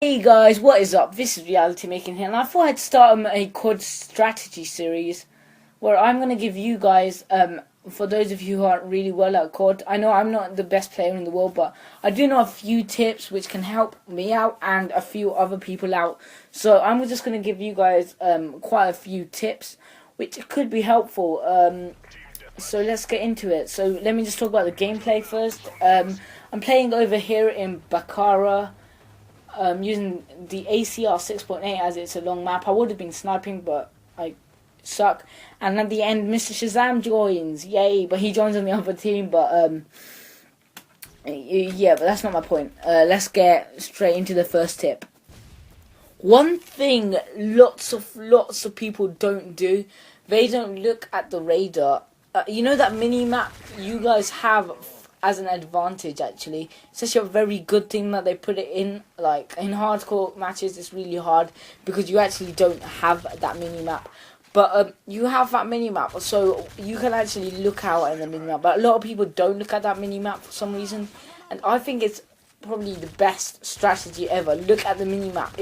Hey guys, what is up? This is Reality Making here, and I thought I'd start a COD strategy series where I'm going to give you guys, for those of you who aren't really well at COD, I know I'm not the best player in the world, but I do know a few tips which can help me out and a few other people out. So I'm just going to give you guys quite a few tips which could be helpful. So let's get into it. So let me just talk about the gameplay first. I'm playing over here in Bakara. Using the ACR 6.8 as it's a long map. I would have been sniping, but I suck. And at the end, Mr. Shazam joins. Yay! But he joins on the other team. But yeah, but that's not my point. Let's get straight into the first tip. One thing lots of people don't do, they don't look at the radar. You know that mini map you guys have as an advantage, actually. It's actually a very good thing that they put it in. Like, in hardcore matches, it's really hard because you actually don't have that mini-map. But you have that mini-map, so you can actually look out in the mini-map. But a lot of people don't look at that mini-map for some reason. And I think it's probably the best strategy ever. Look at the mini-map.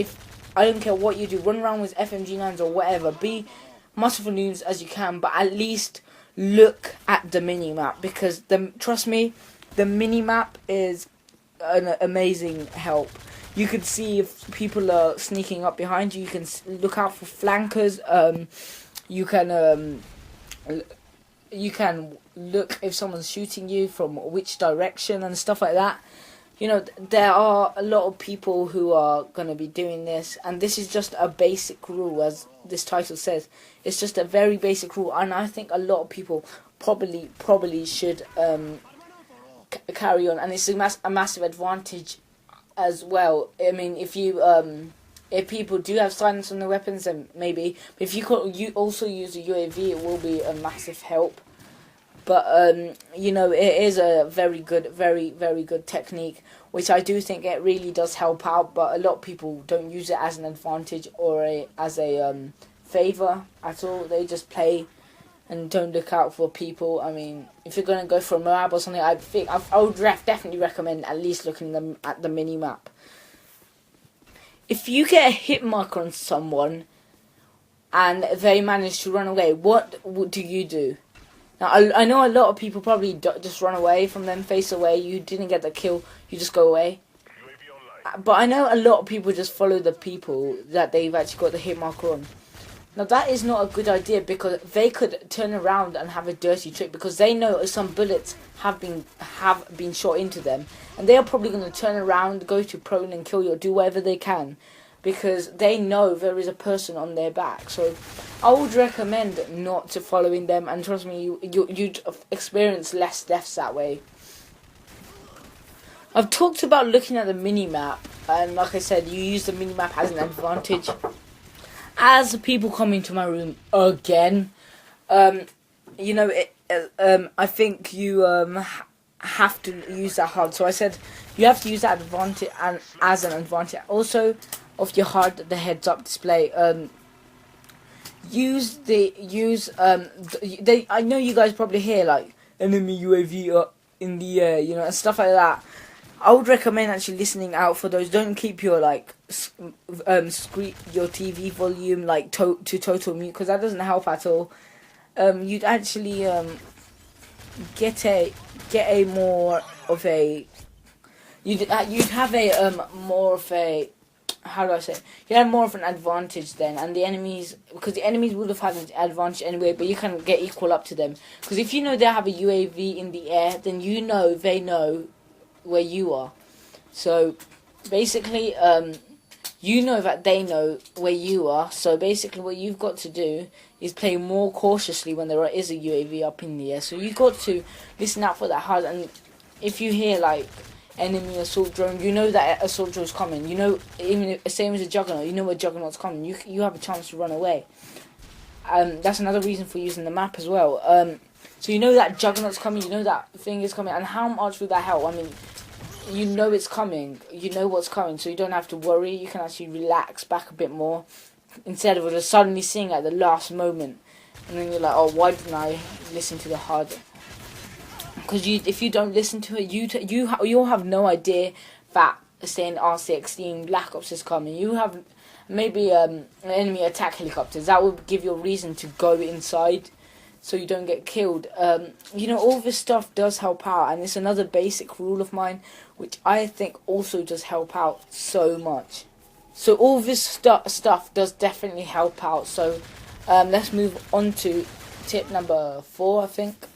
I don't care what you do, run around with FMG9s or whatever. Be much of a noobs as you can, but at least look at the mini-map, because trust me, the mini-map is an amazing help. You can see if people are sneaking up behind you. You can look out for flankers. You can look if someone's shooting you from which direction and stuff like that. You know, there are a lot of people who are going to be doing this, and this is just a basic rule, as this title says. It's just a very basic rule, and I think a lot of people probably should carry on, and it's a massive advantage as well. I mean, if people do have silence on their weapons, then maybe. But if you also use a UAV, it will be a massive help. But, you know, it is a very good technique, which I do think it really does help out. But a lot of people don't use it as an advantage or as a favour at all. They just play and don't look out for people. I mean, if you're going to go for a Moab or something, I would definitely recommend at least looking at the mini-map. If you get a hit marker on someone and they manage to run away, what do you do? Now, I know a lot of people probably just run away from them, face away. You didn't get the kill, you just go away. But I know a lot of people just follow the people that they've actually got the hit marker on. Now, that is not a good idea, because they could turn around and have a dirty trick, because they know some bullets have been shot into them, and they are probably going to turn around, go to prone and kill you, or do whatever they can, because they know there is a person on their back. So I would recommend not to following them, and trust me, you'd experience less deaths that way. I've talked about looking at the mini-map, and like I said, you use the mini-map as an advantage. As people come into my room again, you know, I think you have to use that HUD. So I said you have to use that advantage and as an advantage. Also, of your HUD, the heads-up display. I know you guys probably hear like enemy UAV up in the air, you know, and stuff like that. I would recommend actually listening out for those. Don't keep your your TV volume like to total mute, because that doesn't help at all. You'd actually get a more of a you'd have a more of a, how do I say it? You have more of an advantage then, and the enemies, because the enemies would have had an advantage anyway, but you can get equal up to them. Because if you know they have a UAV in the air, then you know they know where you are. So basically, you know that they know where you are. So basically, what you've got to do is play more cautiously when there is a UAV up in the air. So you've got to listen out for that HUD, and if you hear like enemy assault drone, you know that assault drone is coming. You know, even same as a juggernaut, you know where juggernaut's coming. You have a chance to run away. That's another reason for using the map as well. So you know that juggernaut's coming, you know that thing is coming, and how much would that help? I mean, you know it's coming, you know what's coming, so you don't have to worry. You can actually relax back a bit more, instead of just suddenly seeing at the last moment, and then you're like, oh, why didn't I listen to the HUD? Because if you don't listen to it, you'll have no idea that say in RC16 Black Ops is coming, you have maybe enemy attack helicopters. That would give you a reason to go inside, so you don't get killed. You know, all this stuff does help out, and it's another basic rule of mine, which I think also does help out so much. So all this stuff does definitely help out. So let's move on to tip number 4, I think.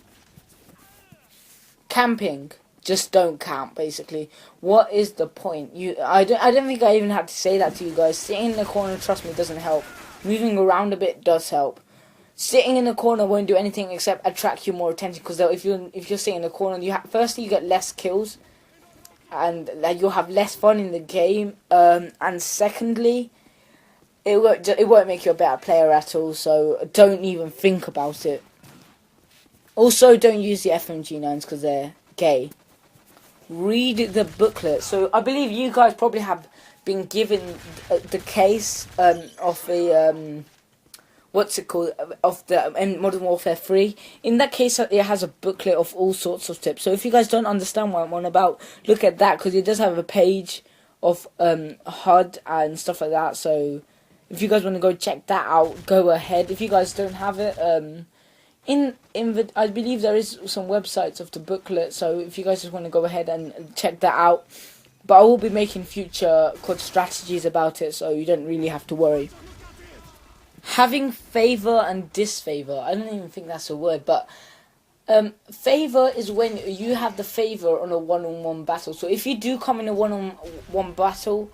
Camping. Just don't camp, basically. What is the point? I don't think I even have to say that to you guys. Sitting in the corner, trust me, doesn't help. Moving around a bit does help. Sitting in the corner won't do anything except attract you more attention, because if you're sitting in the corner, firstly you get less kills, and you'll have less fun in the game. And secondly, it won't make you a better player at all. So don't even think about it. Also, don't use the FMG9s because they're gay. Read the booklet. So I believe you guys probably have been given the case of the what's it called, of the Modern Warfare 3. In that case, it has a booklet of all sorts of tips. So if you guys don't understand what I'm on about, look at that, because it does have a page of HUD and stuff like that. So if you guys want to go check that out, go ahead. If you guys don't have it, I believe there is some websites of the booklet, so if you guys just want to go ahead and check that out. But I will be making future COD strategies about it, so you don't really have to worry. Having favor and disfavor. I don't even think that's a word, but favor is when you have the favor on a one-on-one battle. So if you do come in a one-on-one battle,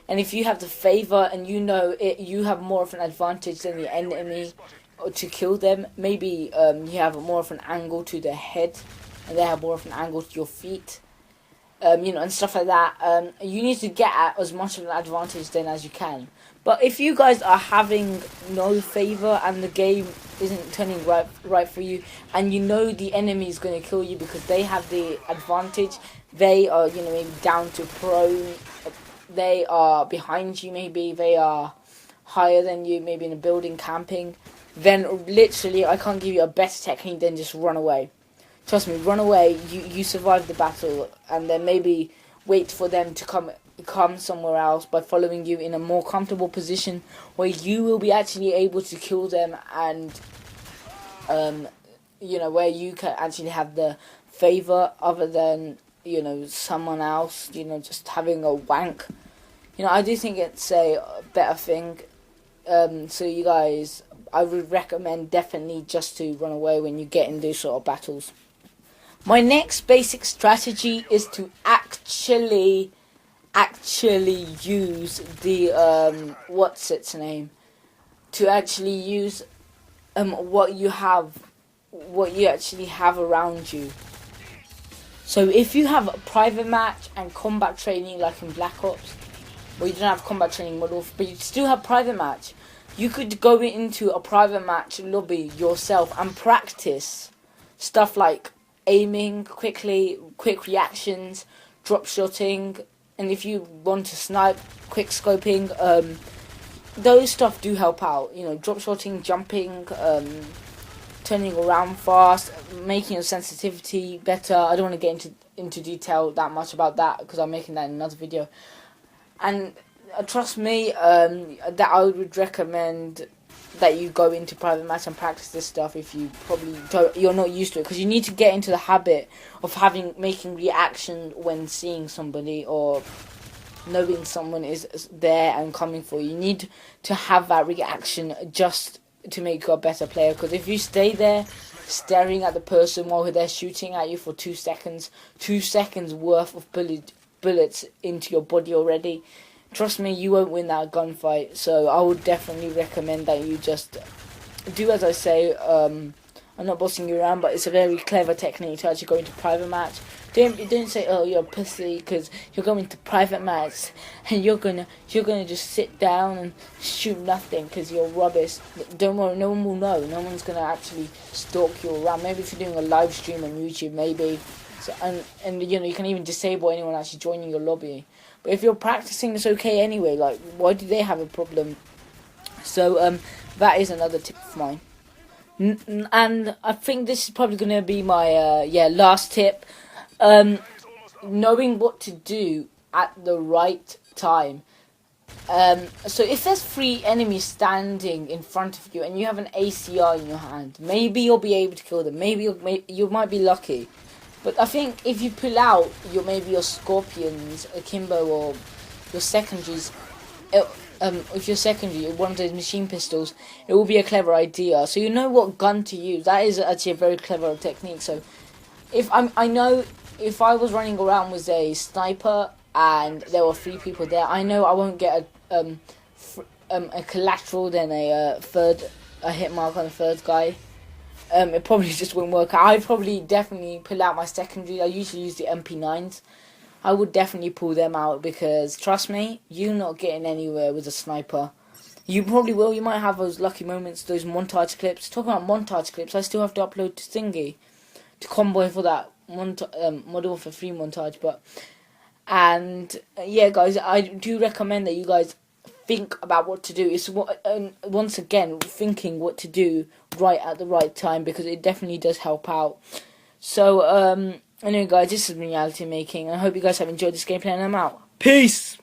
and if you have the favor and you know it, you have more of an advantage than the enemy to kill them. Maybe you have more of an angle to their head, and they have more of an angle to your feet. You know, and stuff like that. You need to get at as much of an advantage then as you can. But if you guys are having no favor and the game isn't turning right for you, and you know the enemy is going to kill you because they have the advantage, they are, you know, maybe down to prone, they are behind you, maybe they are higher than you, maybe in a building camping, then literally I can't give you a better technique than just run away. Trust me, run away, you survive the battle, and then maybe wait for them to come somewhere else by following you in a more comfortable position where you will be actually able to kill them, and you know, where you can actually have the favor other than, you know, someone else, you know, just having a wank. You know, I do think it's a better thing. So you guys, I would recommend definitely just to run away when you get in these sort of battles. My next basic strategy is to actually use the what's its name, to actually use what you actually have around you. So if you have a private match and combat training like in Black Ops, well, you don't have combat training model, but you still have private match, you could go into a private match lobby yourself and practice stuff like aiming quickly, quick reactions, drop shotting, and if you want to snipe, quick scoping. Those stuff do help out. You know, drop shotting, jumping, turning around fast, making your sensitivity better. I don't want to get into detail that much about that because I'm making that in another video. And trust me, that I would recommend that you go into private match and practice this stuff if you you're not used to it, because you need to get into the habit of making reaction when seeing somebody or knowing someone is there and coming for you. You need to have that reaction just to make you a better player, because if you stay there staring at the person while they're shooting at you for 2 seconds, 2 seconds worth of bullets into your body already, trust me, you won't win that gunfight. So I would definitely recommend that you just do as I say. I'm not bossing you around, but it's a very clever technique to actually go into private match. Don't say, oh, you're a pussy, because you're going to private match and you're gonna just sit down and shoot nothing because you're rubbish. Don't worry, no one will know. No one's gonna actually stalk you around. Maybe if you're doing a live stream on YouTube, maybe. So, and you know, you can even disable anyone actually joining your lobby. But if you're practicing, it's okay anyway. Like, why do they have a problem? So that is another tip of mine. And I think this is probably going to be my last tip. Knowing what to do at the right time. So if there's 3 enemies standing in front of you and you have an ACR in your hand, maybe you'll be able to kill them. Maybe you might be lucky. But I think if you pull out maybe your Scorpions, Akimbo, or your secondaries, if you're secondary, one of those machine pistols, it will be a clever idea. So you know what gun to use. That is actually a very clever technique. So I know if I was running around with a sniper and there were 3 people there, I know I won't get a collateral, then a hit mark on the third guy. It probably just wouldn't work out. I'd probably definitely pull out my secondary. I usually use the MP9s. I would definitely pull them out because, trust me, you're not getting anywhere with a sniper. You probably will. You might have those lucky moments, those montage clips. Talking about montage clips, I still have to upload to Thingy, to Convoy for that Modern Warfare 3 montage. Yeah, guys, I do recommend that you guys think about what to do. It's once again thinking what to do right at the right time, because it definitely does help out. So anyway, guys, this has been Reality Making. I hope you guys have enjoyed this gameplay, and I'm out. Peace.